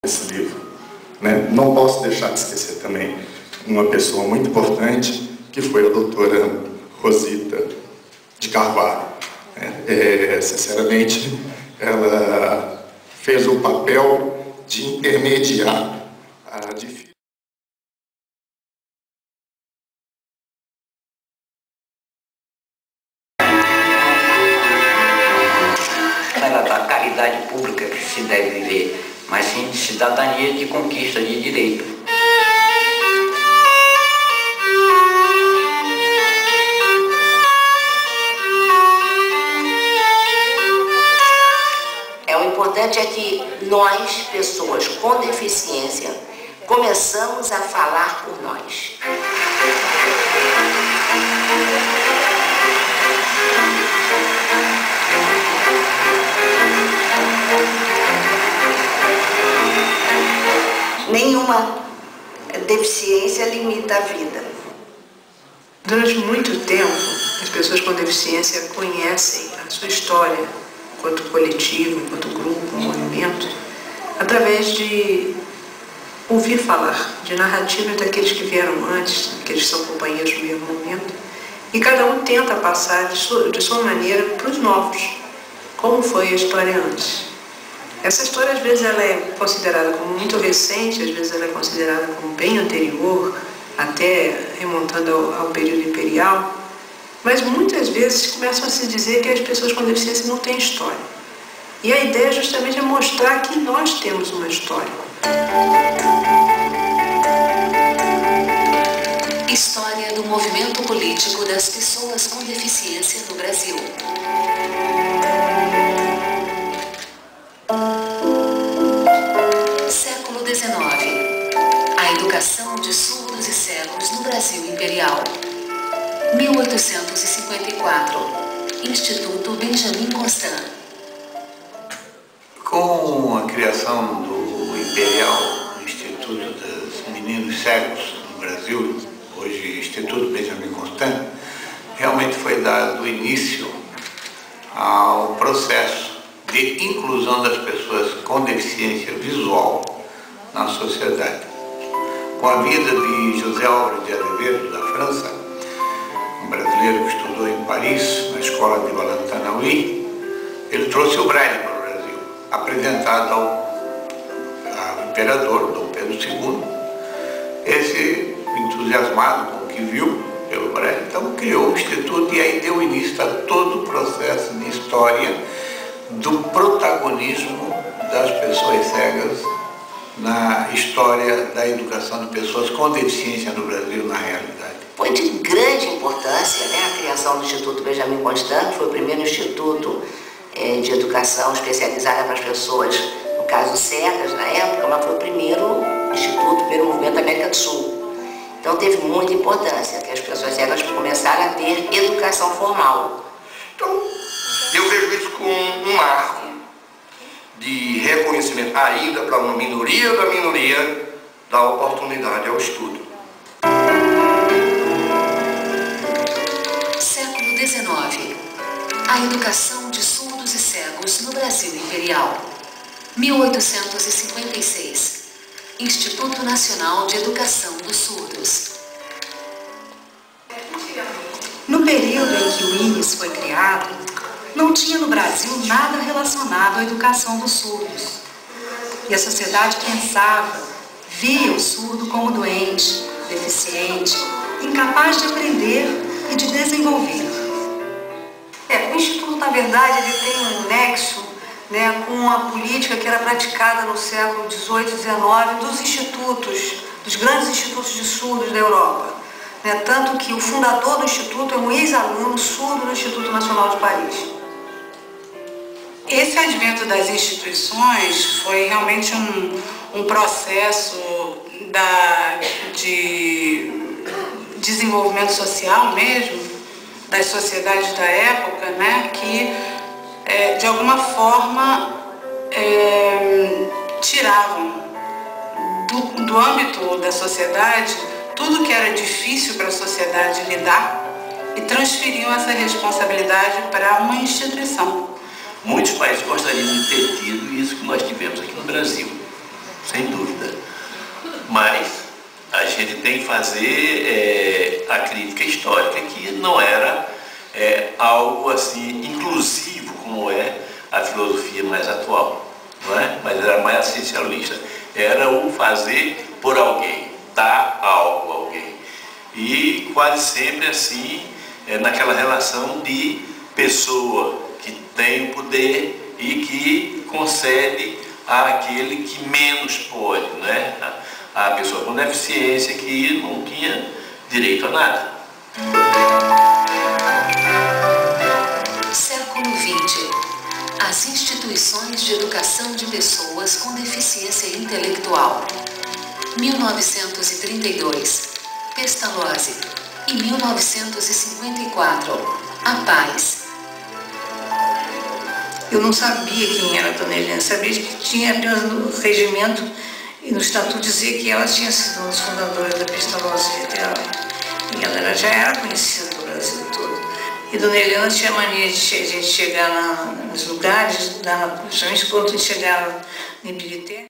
esse livro, né? Não posso deixar de esquecer também uma pessoa muito importante, que foi a doutora Rosita de Carvalho. Sinceramente, ela fez o papel de intermediar a difícil. Não é da caridade pública que se deve viver, mas sim de cidadania, de conquista de direito. O importante é que nós, pessoas com deficiência, começamos a falar por nós. Nenhuma deficiência limita a vida. Durante muito tempo, as pessoas com deficiência conhecem a sua história enquanto coletivo, enquanto grupo, movimento, através de ouvir falar de narrativas daqueles que vieram antes, daqueles que são companheiros do mesmo momento, e cada um tenta passar de sua maneira para os novos, como foi a história antes. Essa história, às vezes, ela é considerada como muito recente, às vezes ela é considerada como bem anterior, até remontando ao período imperial, mas muitas vezes começam a se dizer que as pessoas com deficiência não têm história. E a ideia justamente é mostrar que nós temos uma história. História do movimento político das pessoas com deficiência no Brasil. Século XIX. A educação de surdos e cegos no Brasil Imperial. 1854. Instituto Benjamin Constant. Com a criação do Imperial Instituto dos Meninos Cegos no Brasil, hoje Instituto Benjamin Constant, realmente foi dado início ao processo de inclusão das pessoas com deficiência visual na sociedade. Com a vida de José Álvares de Azevedo, da França, um brasileiro que estudou em Paris, na escola de Valentanaui, ele trouxe o Braille para o Brasil, apresentado ao imperador Dom Pedro II. Esse, entusiasmado com o que viu pelo Braille, então criou o Instituto e aí deu início a todo o processo de história do protagonismo das pessoas cegas na história da educação de pessoas com deficiência no Brasil, na realidade. Foi de grande importância, né, a criação do Instituto Benjamin Constant, que foi o primeiro instituto de educação especializada para as pessoas, no caso cegas na época, mas foi o primeiro instituto, o primeiro movimento da América do Sul. Então teve muita importância que as pessoas cegas começaram a ter educação formal. Então, eu vejo isso como um marco de reconhecimento, ainda para uma minoria da minoria, da oportunidade ao estudo. Século XIX. A educação de surdos e cegos no Brasil Imperial. 1856. Instituto Nacional de Educação dos Surdos. No período em que o INES foi criado, não tinha no Brasil nada relacionado à educação dos surdos. E a sociedade pensava, via o surdo como doente, deficiente, incapaz de aprender e de desenvolver. O Instituto, na verdade, ele tem um nexo, né, com a política que era praticada no século XVIII e XIX dos institutos, dos grandes institutos de surdos da Europa. Tanto que o fundador do Instituto é um ex-aluno surdo do Instituto Nacional de Paris. Esse advento das instituições foi realmente um processo de desenvolvimento social mesmo, das sociedades da época, né, que de alguma forma tiravam do âmbito da sociedade tudo que era difícil para a sociedade lidar e transferiam essa responsabilidade para uma instituição. Muitos países gostariam de ter tido isso que nós tivemos aqui no Brasil. Sem fazer a crítica histórica, que não era algo assim inclusivo como é a filosofia mais atual, não é? Mas era mais essencialista. Era o fazer por alguém, dar algo a alguém. E quase sempre assim, naquela relação de pessoa que tem o poder e que concede àquele que menos pode, né? A pessoa com deficiência que não tinha direito a nada. Século XX. As instituições de educação de pessoas com deficiência intelectual. 1932. Pestalozzi. E 1954. A Paz. Eu não sabia quem era a Dona Helena, sabia que tinha apenas no regimento e no estatuto dizer que ela tinha sido uma das fundadoras da Pestalozzi Literária. E ela já era conhecida do Brasil todo. E Dona Helena tinha mania de a gente chegar nos lugares, principalmente quando a gente chegava em Ibirité.